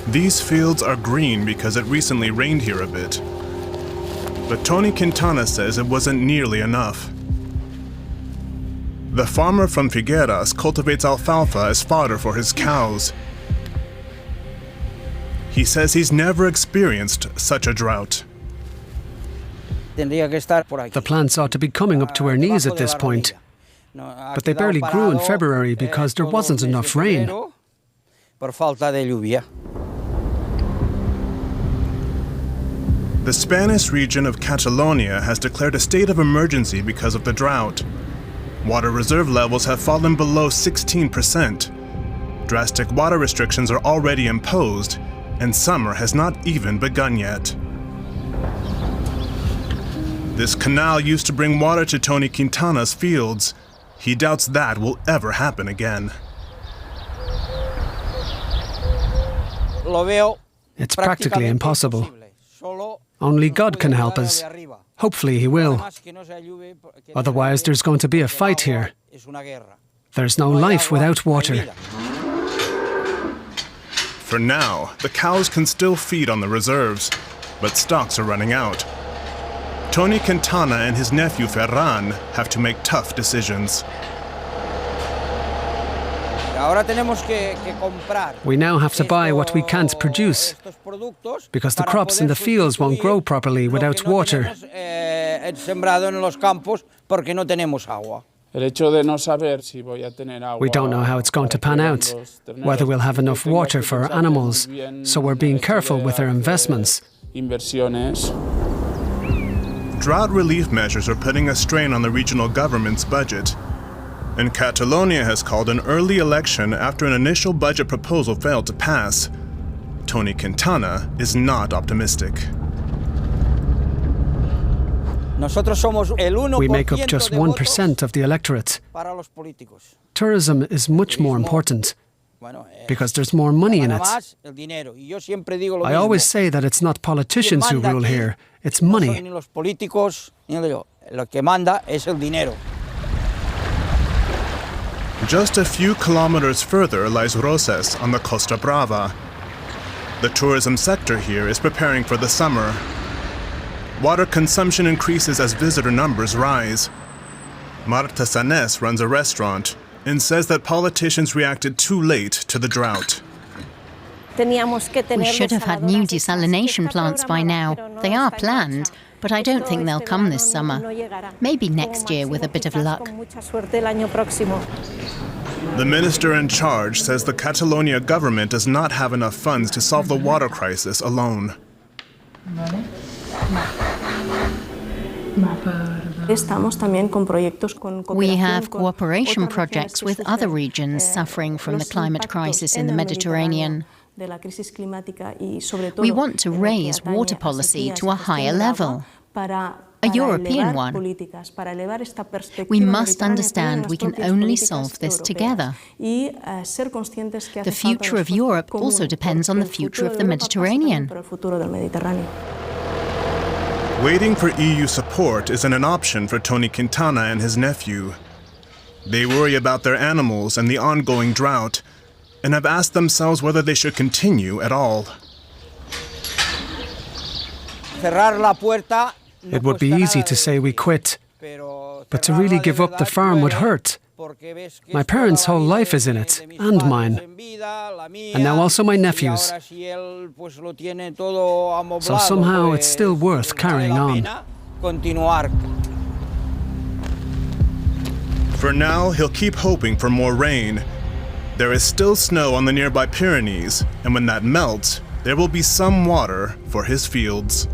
These fields are green because it recently rained here a bit. But Tony Quintana says it wasn't nearly enough. The farmer from Figueras cultivates alfalfa as fodder for his cows. He says he's never experienced such a drought. The plants ought to be coming up to our knees at this point. But they barely grew in February because there wasn't enough rain. The Spanish region of Catalonia has declared a state of emergency because of the drought. Water reserve levels have fallen below 16%. Drastic water restrictions are already imposed, and summer has not even begun yet. This canal used to bring water to Tony Quintana's fields. He doubts that will ever happen again. It's practically impossible. Only God can help us. Hopefully He will. Otherwise, there's going to be a fight here. There's no life without water. For now, the cows can still feed on the reserves, but stocks are running out. Tony Quintana and his nephew Ferran have to make tough decisions. We now have to buy what we can't produce, because the crops in the fields won't grow properly without water. We don't know how it's going to pan out, whether we'll have enough water for our animals, so we're being careful with our investments. Drought relief measures are putting a strain on the regional government's budget. And Catalonia has called an early election after an initial budget proposal failed to pass. Tony Quintana is not optimistic. We make up just 1% of the electorate. Tourism is much more important, because there's more money in it. I always say that it's not politicians who rule here, it's money. Just a few kilometers further lies Roses on the Costa Brava. The tourism sector here is preparing for the summer. Water consumption increases as visitor numbers rise. Marta Sanes runs a restaurant and says that politicians reacted too late to the drought. We should have had new desalination plants by now. They are planned, but I don't think they'll come this summer. Maybe next year with a bit of luck. The minister in charge says the Catalonia government does not have enough funds to solve the water crisis alone. We have cooperation projects with other regions suffering from the climate crisis in the Mediterranean. We want to raise water policy to a higher level, a European one. We must understand we can only solve this together. The future of Europe also depends on the future of the Mediterranean. Waiting for EU support isn't an option for Tony Quintana and his nephew. They worry about their animals and the ongoing drought, and have asked themselves whether they should continue at all. It would be easy to say we quit, but to really give up the farm would hurt. My parents' whole life is in it, and mine. And now also my nephew's. So somehow it's still worth carrying on. For now, he'll keep hoping for more rain. There is still snow on the nearby Pyrenees, and when that melts, there will be some water for his fields.